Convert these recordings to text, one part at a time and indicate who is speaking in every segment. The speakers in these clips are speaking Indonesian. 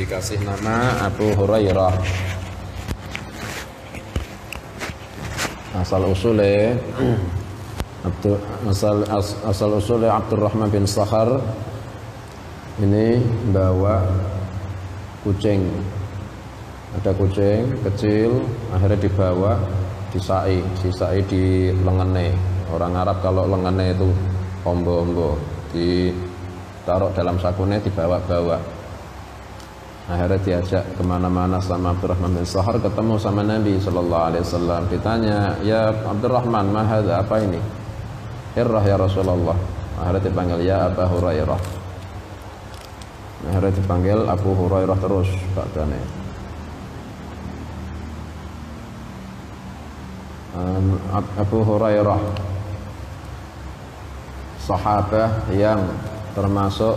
Speaker 1: dikasih nama Abu Hurairah. Asal usulnya Abdurrahman bin Sakhar ini bawa kucing. Ada kucing kecil, akhirnya dibawa, disai di lengannya. Orang Arab kalau lengannya itu ombo-ombo, ditaruh dalam sakunya, dibawa-bawa. Akhirnya diajak kemana-mana sama Abdurrahman bin Sakhar, ketemu sama Nabi SAW. Ditanya, ya Abdurrahman, mahadha, apa ini? Hirrah ya Rasulullah. Akhirnya dipanggil ya Abu Hurairah. Akhirnya dipanggil Abu Hurairah terus katanya. Abu Hurairah, sahabat yang termasuk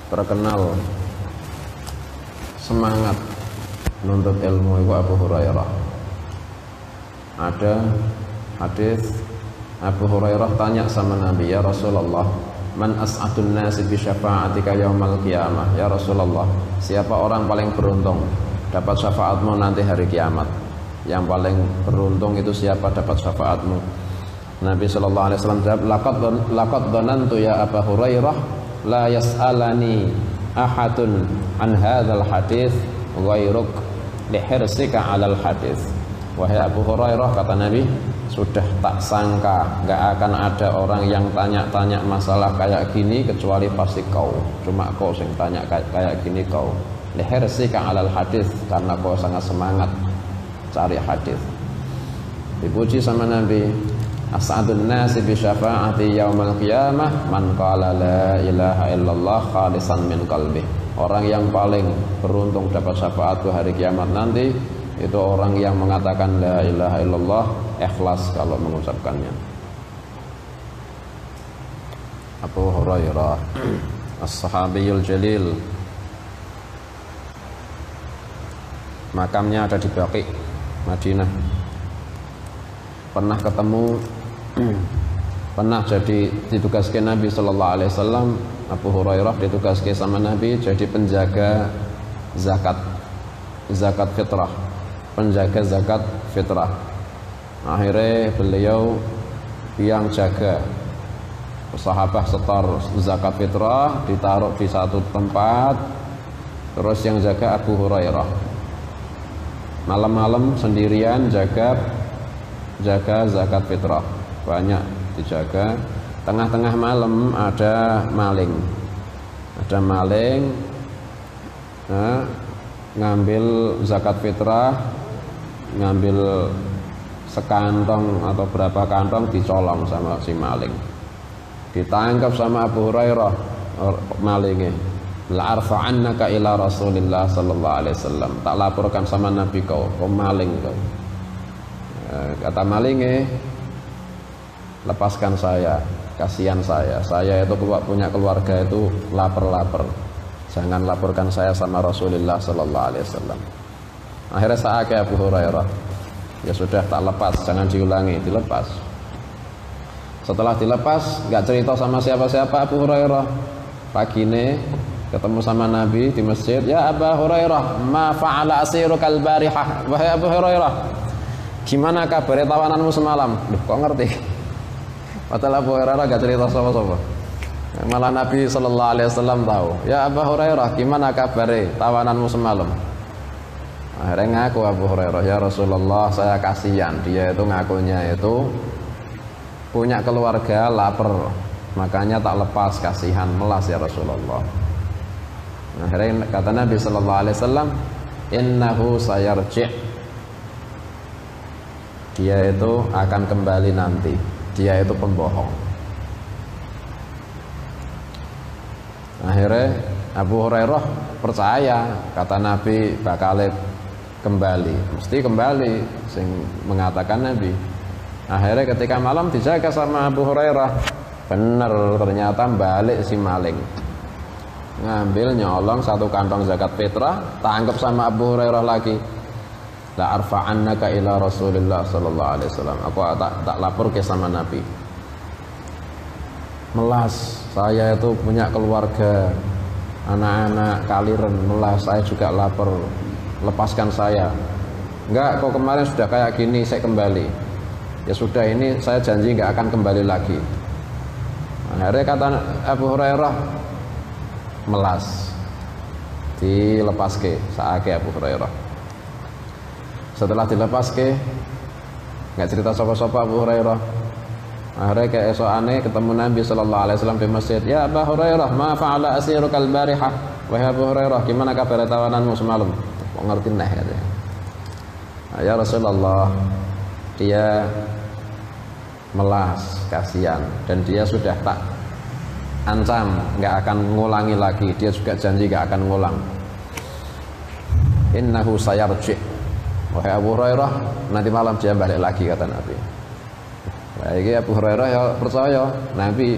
Speaker 1: terkenal semangat menuntut ilmu itu Abu Hurairah. Ada hadis Abu Hurairah tanya sama Nabi, ya Rasulullah, man as'adun nasi bi syafa'atika yaumal qiyamah. Ya Rasulullah, siapa orang paling beruntung dapat syafaatmu nanti hari kiamat? Yang paling beruntung itu siapa dapat syafaatmu? Nabi sallallahu alaihi wasallam jawab, laqad dhanantu ya Abu Hurairah la yas'alani ahadun an hadzal hadis ghairuk lihirsika 'alal hadis. Wahai Abu Hurairah, kata Nabi, sudah tak sangka enggak akan ada orang yang tanya-tanya masalah kayak gini kecuali pasti kau. Cuma kau yang tanya kayak gini kau. Lihirsika 'alal hadis, karena kau sangat semangat cari hadis. Dipuji sama Nabi, as'adun nasi bi syafa'ati yaumal qiyamah man qala la ilaha illallah khalisan min qalbi. Orang yang paling beruntung dapat syafaatku hari kiamat nanti itu orang yang mengatakan la ilaha illallah ikhlas kalau mengucapkannya. Abu Hurairah as-sahabiyul jalil, makamnya ada di Baqi, Madinah. Pernah ketemu, pernah jadi ditugaskan Nabi sallallahu alaihi wasallam. Abu Hurairah ditugaskan sama Nabi jadi penjaga zakat fitrah, penjaga zakat fitrah. Akhirnya beliau yang jaga, sahabat setor zakat fitrah ditaruh di satu tempat, terus yang jaga Abu Hurairah. Malam-malam sendirian jaga zakat fitrah, banyak dijaga. Tengah-tengah malam ada maling, ngambil zakat fitrah, ngambil sekantong atau berapa kantong, dicolong sama si maling. Ditangkap sama Abu Hurairah malingnya. La arfa'annaka ila Rasulillah sallallahu alaihi wasallam. Tak laporkan sama Nabi kau maling kau. Kata malingnya, lepaskan saya, kasihan saya itu punya keluarga itu lapar, jangan laporkan saya sama Rasulullah sallallahu alaihi wasallam. Akhirnya saake Abu Hurairah, ya sudah tak lepas, jangan diulangi, dilepas. Setelah dilepas nggak cerita sama siapa-siapa Abu Hurairah. Pagi ini ketemu sama Nabi di masjid, ya Abu Hurairah, ma fa'ala asirukal barihah. Wahai Abu Hurairah, gimana kabar tawananmu semalam? Duh, kok ngerti? Padahal Abu Hurairah gak cerita sama-sama. Malah Nabi sallallahu alaihi wasallam tahu. Ya Abu Hurairah, gimana kabar tawananmu semalam? Akhirnya ngaku Abu Hurairah, ya Rasulullah, saya kasihan. Dia itu ngakunya itu punya keluarga lapar, makanya tak lepas, kasihan, melas ya Rasulullah. Akhirnya kata Nabi sallallahu alaihi wasallam, innahu sayarji'. Dia itu akan kembali nanti. Dia itu pembohong. Akhirnya Abu Hurairah percaya, kata Nabi bakal kembali, mesti kembali sing mengatakan Nabi. Akhirnya ketika malam dijaga sama Abu Hurairah, bener ternyata balik si maling, ngambil nyolong satu kantong zakat fitrah, tangkap sama Abu Hurairah lagi. La arfa'annaka ila Rasulillah sallallahu alaihi wasallam. Aku tak lapor ke sama Nabi. Melas, saya itu punya keluarga anak-anak kaliren melas, saya juga lapar, lepaskan saya. Enggak, kok kemarin sudah kayak gini, saya kembali. Ya sudah, ini saya janji enggak akan kembali lagi. Akhirnya kata Abu Hurairah, melas dilepaske saake Abu Hurairah. Setelah dilepaske, enggak cerita sapa-sapa Abu Hurairah. Akhirnya keesokane ketemu Nabi sallallahu alaihi wasallam di masjid. Ya Abu Hurairah, ma fa'ala asirukal barihah? Wahai Abu Hurairah, gimana kabar tawananmu semalam? Kok ngerti neh katanya. Ya Rasulullah, dia melas, kasihan, dan dia sudah tak ancam nggak akan ngulangi lagi. Dia juga janji nggak akan ngulang. Innahu sayarji. Wahai Abu Hurairah, nanti malam dia balik lagi, kata Nabi. Nah, ini Abu Hurairah ya percaya Nabi.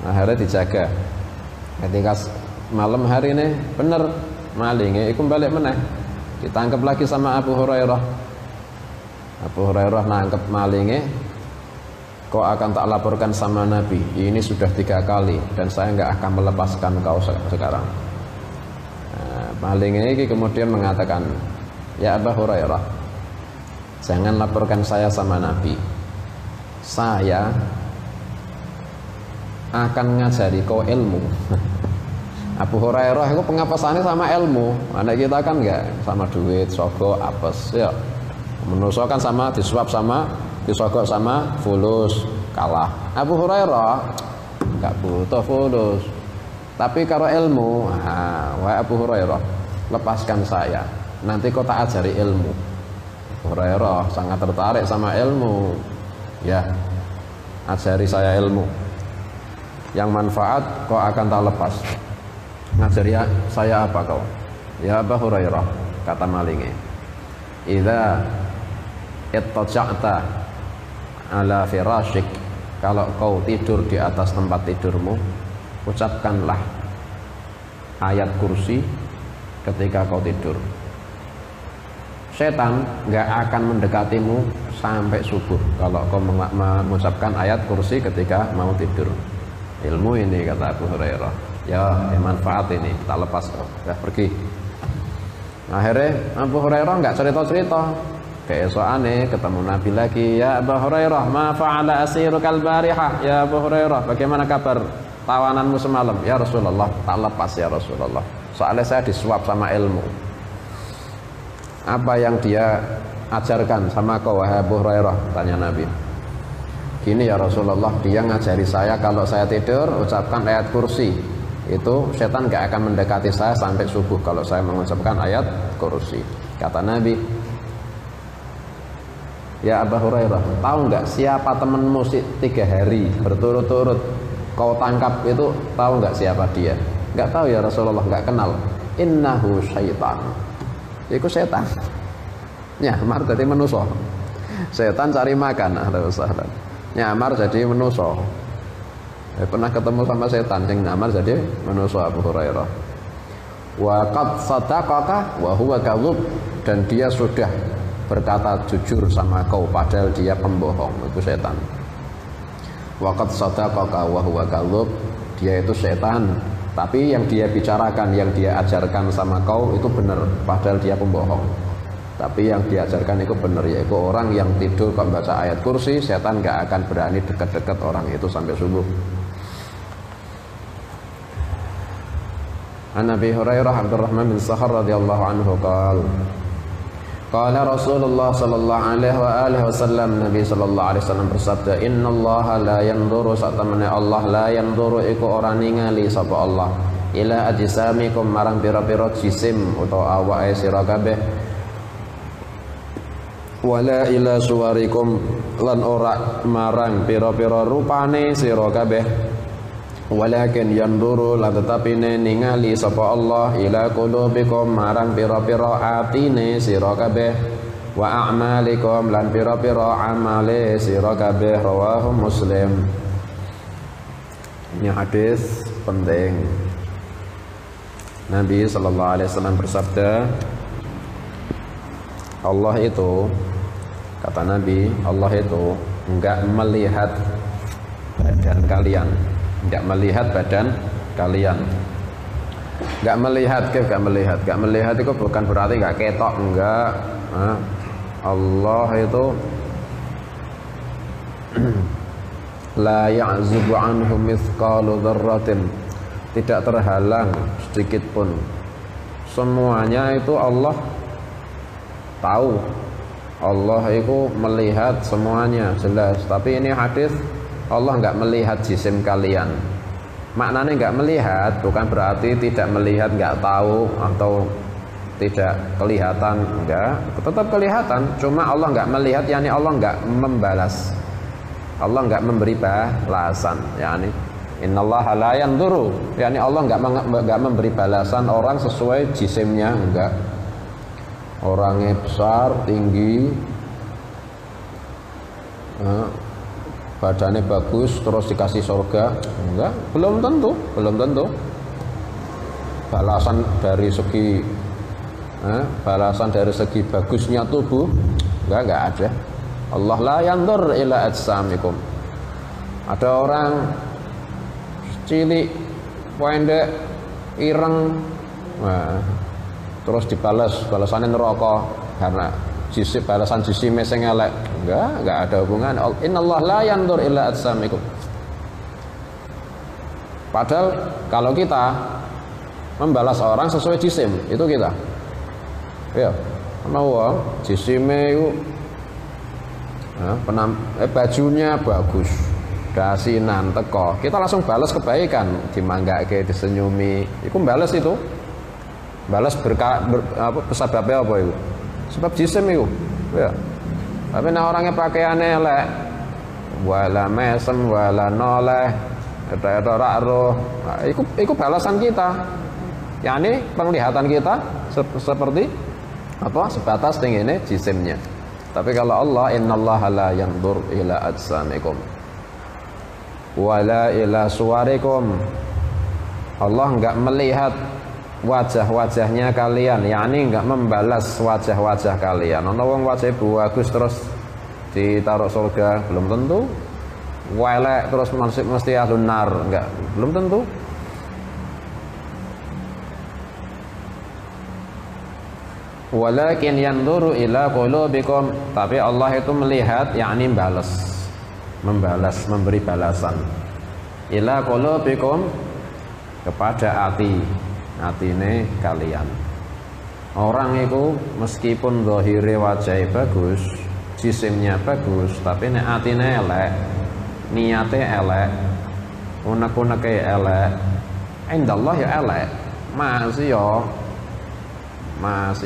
Speaker 1: Akhirnya dijaga. Ketika malam hari ini bener malingnya ikut balik meneh, ditangkap lagi sama Abu Hurairah. Abu Hurairah nangkep malingnya, kau akan tak laporkan sama Nabi. Ini sudah 3 kali dan saya nggak akan melepaskan kau sekarang. Nah, malingnya ini kemudian mengatakan, ya Abu Hurairah, jangan laporkan saya sama Nabi. Saya akan ngajari kau ilmu. Abu Hurairah itu pengapasannya sama ilmu. Anak kita kan enggak sama duit, sogok, apes ya. Menusuk kan sama disuap sama disogok sama fulus, kalah. Abu Hurairah enggak butuh fulus. Tapi kalau ilmu, wahai Abu Hurairah, lepaskan saya. Nanti kau tak ajari ilmu. Abu Hurairah sangat tertarik sama ilmu. Ya, ajari saya ilmu yang manfaat, kau akan tak lepas. Ngajari saya apa kau? Ya Abu Hurairah, kata malingnya, idza ittaja'ta ala firashik, kalau kau tidur di atas tempat tidurmu, ucapkanlah ayat kursi ketika kau tidur. Setan nggak akan mendekatimu sampai subuh kalau kau mengucapkan ayat kursi ketika mau tidur. Ilmu ini, kata Abu Hurairah, ya manfaat ini, tak lepas kau. Udah pergi. Akhirnya Abu Hurairah nggak cerita-cerita. Keesokannya ketemu Nabi lagi. Ya Abu Hurairah, ma fa'ala asirukal barihah? Ya Abu Hurairah, bagaimana kabar tawananmu semalam? Ya Rasulullah, tak lepas ya Rasulullah. Soalnya saya disuap sama ilmu. Apa yang dia ajarkan sama kau, wahai Abu Hurairah? Tanya Nabi. Gini ya Rasulullah, dia ngajari saya kalau saya tidur ucapkan ayat kursi. Itu setan gak akan mendekati saya sampai subuh kalau saya mengucapkan ayat kursi. Kata Nabi, ya Abu Hurairah, tahu nggak siapa temenmu 3 hari berturut-turut kau tangkap itu? Tahu nggak siapa dia? Nggak tahu ya Rasulullah, nggak kenal. Innahu syaitan. Itu setan. Nyamar jadi manusia. Setan cari makan. Nyamar jadi manusia. Pernah ketemu sama setan yang nyamar jadi manusia Abu Hurairah. Wa qad sadaqaka wa huwa kadzub, dan dia sudah berkata jujur sama kau padahal dia pembohong. Itu setan. Wa qad sadaqaka wa huwa kadzub, dia itu setan, tapi yang dia bicarakan, yang dia ajarkan sama kau itu benar padahal dia pembohong. Tapi yang diajarkan itu benar, yaitu orang yang tidur kok baca ayat kursi, setan gak akan berani dekat-dekat orang itu sampai subuh. An Abi Hurairah Abdurrahman bin Sakhar radhiyallahu anhu qala Rasulullah sallallahu alaihi wasallam, Nabi sallallahu alaihi wasallam bersabda, innallaha la yanzuru, satamane Allah la yanzuru iku ora ningali sapa Allah ila ajsamikum marang pira-pira jisim utawa awake sira kabeh, wala ila suwarikum lan ora marang pira-pira rupane sira kabeh, walakin yanzuru la tetapine ningali sapa Allah ila qulubikum marang pira-pira atine sira kabeh, wa a'malikum lan pira-pira amale sira kabeh. Rawahu Muslim. Ini hadis penting. Nabi sallallahu alaihi wasallam bersabda, Allah itu, kata Nabi, Allah itu enggak melihat badan kalian, enggak melihat badan kalian. Nggak melihat, nggak melihat itu bukan berarti nggak ketok, enggak. Allah itu la ya'zubu anhu mithqalu dzarratin, tidak terhalang sedikit pun. Semuanya itu Allah tahu. Allah itu melihat semuanya jelas. Tapi ini hadis Allah nggak melihat jisim kalian. Maknanya nggak melihat bukan berarti tidak melihat, nggak tahu atau tidak kelihatan, enggak, tetap kelihatan. Cuma Allah nggak melihat, yakni Allah nggak membalas, Allah nggak memberi balasan, yakni innallaha la yanzuru, yakni Allah nggak memberi balasan orang sesuai jisimnya, enggak. Orangnya besar, tinggi, badannya bagus terus dikasih surga, enggak, belum tentu. Balasan dari segi bagusnya tubuh enggak ada. Allah la yanzur ila ajsamikum. Ada orang cilik, pendek, ireng, terus balasannya neraka karena balasan jisime sing elek. Enggak ada hubungan. Innallaha la yanzur ila ajsamikum. Padahal kalau kita membalas orang sesuai jisim, itu kita. Ya, ana wong jisime iku bajunya bagus, dasinan teko, kita langsung balas kebaikan, dimanggake, disenyumi, iku balas itu. Balas sebabnya apa itu? Sebab jisim itu. Ya. Tapi nah orangnya pakaiannya elek, wala mesem, wala noleh, eta ora roh. Nah, iku balasan kita. yakni penglihatan kita seperti apa, sebatas tingginya jisimnya. Tapi kalau Allah, innallaha la yanzur ila ajsamikum wala ila suwarikum, Allah enggak melihat wajah-wajahnya kalian, yakni enggak membalas wajah-wajah kalian. Ana wong wajahnya bagus terus ditaruh surga, belum tentu. Welek terus mesti ahlun nar, enggak, belum tentu. Walakin yanzuru ila qulubikum, tapi Allah itu melihat, yakni membalas, memberi balasan. Ila qulubikum, kepada atine kalian. Orang itu meskipun zahire wajahnya bagus, jisimnya bagus, tapi nek atine elek, niate elek, unek-uneke elek, indallah ya elek, masih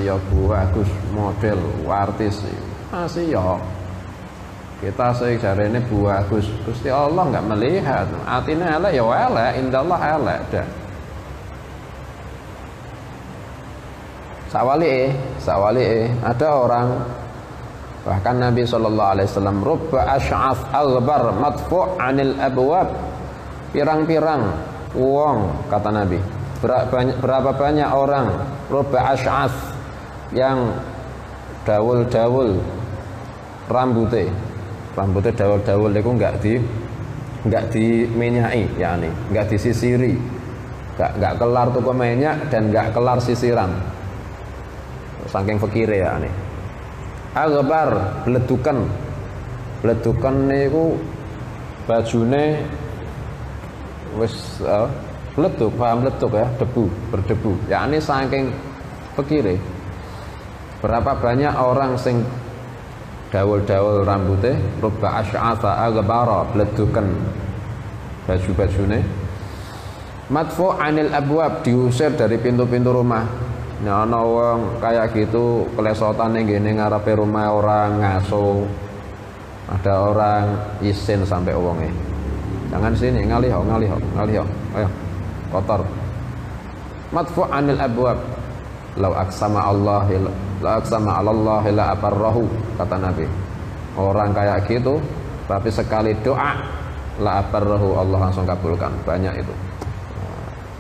Speaker 1: ya bagus, model artis masih ya kita sejarahnya bagus, Gusti Allah nggak melihat atine elek ya elek, indallah elek dah. Sawali ada orang, bahkan Nabi SAW, rubba ash'af aghbar madfu' anil abwab, pirang-pirang wong, kata Nabi, berapa banyak orang, rubba ash'af, yang dawul-dawul rambutnya dawul-dawul itu enggak dimenyai, yakni enggak disisiri, enggak kelar tuku minyak dan enggak kelar sisiran, saking fakire ya nih. Aghbar, bledukan niku bajune wis bleduk, paham bleduk ya, berdebu, yakni saking fakire. Berapa banyak orang sing dawul-dawul rambutnya, rubba asy'atha aghbara, bledukan baju-bajune, madfu' anil abwab, diusir dari pintu-pintu rumah. Nah, ana wong kayak gitu kelesotan ning ngene ngarepe rumah orang, ngaso. Ada orang isin sampai wonge. Jangan sini, ngalih. Ayo. Kotor. Madfu' anil abwab. Lau aqsama Allah la abarrahu, kata Nabi. Orang kayak gitu tapi sekali doa la abarrahu, Allah langsung kabulkan. Banyak itu.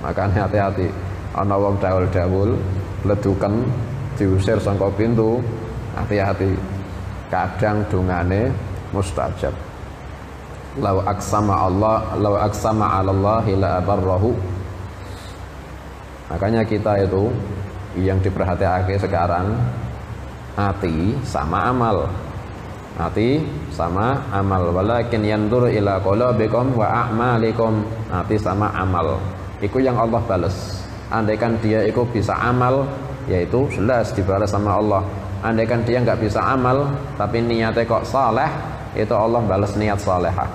Speaker 1: Makanya hati-hati. Ana wong dawul-dawul ledukan diusir saka pintu, hati-hati, kadang dungane mustajab. Lau aqsama 'ala Allah la abarrahu. Makanya kita itu yang diperhatikan sekarang hati sama amal. Hati sama amal. Walakin yandur ila qulubikum wa a'malikum. Hati sama amal. Iku yang Allah balas. Andaikan dia itu bisa amal, yaitu jelas dibalas sama Allah. Andaikan dia nggak bisa amal, tapi niatnya kok saleh, itu Allah balas niat salehah.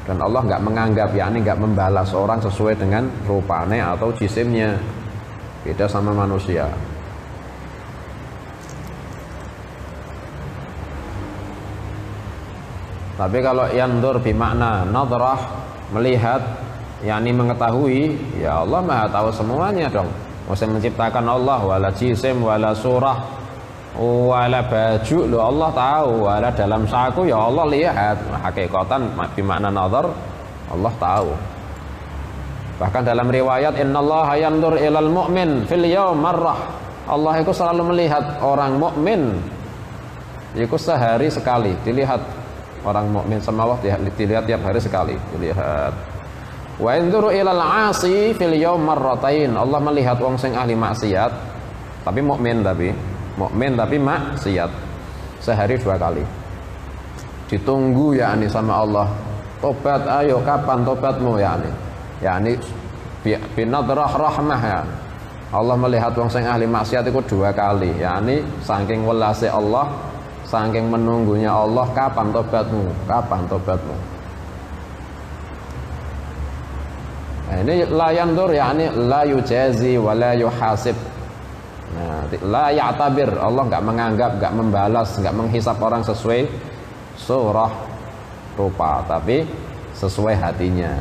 Speaker 1: Dan Allah nggak menganggap, yakni nggak membalas orang sesuai dengan rupanya atau jisimnya. Beda sama manusia. Tapi kalau yandur bimakna nadrah, melihat, yakni mengetahui, ya Allah Maha tahu semuanya dong. Masa menciptakan Allah, wala jisim, wala surah, wala baju, lo Allah tahu, wala dalam saku, ya Allah lihat. Hakikatan bimakna nadhar, Allah tahu. Bahkan dalam riwayat innallaha yandur ilal mu'min fil yaum marrah. Allah itu selalu melihat orang mukmin. Itu sehari sekali dilihat. Orang mukmin sama Allah dilihat tiap hari sekali dilihat. Wa yanzuru ilal 'asi fil yaum marratain. Allah melihat wong sing ahli maksiat tapi mukmin tapi maksiat sehari 2 kali. Ditunggu yakni sama Allah. Tobat, ayo kapan tobatmu yakni. Yakni binadrah rahmah ya. Allah melihat wong sing ahli maksiat itu 2 kali. Yakni saking welase Allah, saking menunggunya Allah, kapan tobatmu? Kapan tobatmu? Nah, ini la yandur yakni la yujazi wa la yuhasib. Nah, la ya'tabir, Allah enggak menganggap, enggak membalas, enggak menghisap orang sesuai surah rupa, tapi sesuai hatinya.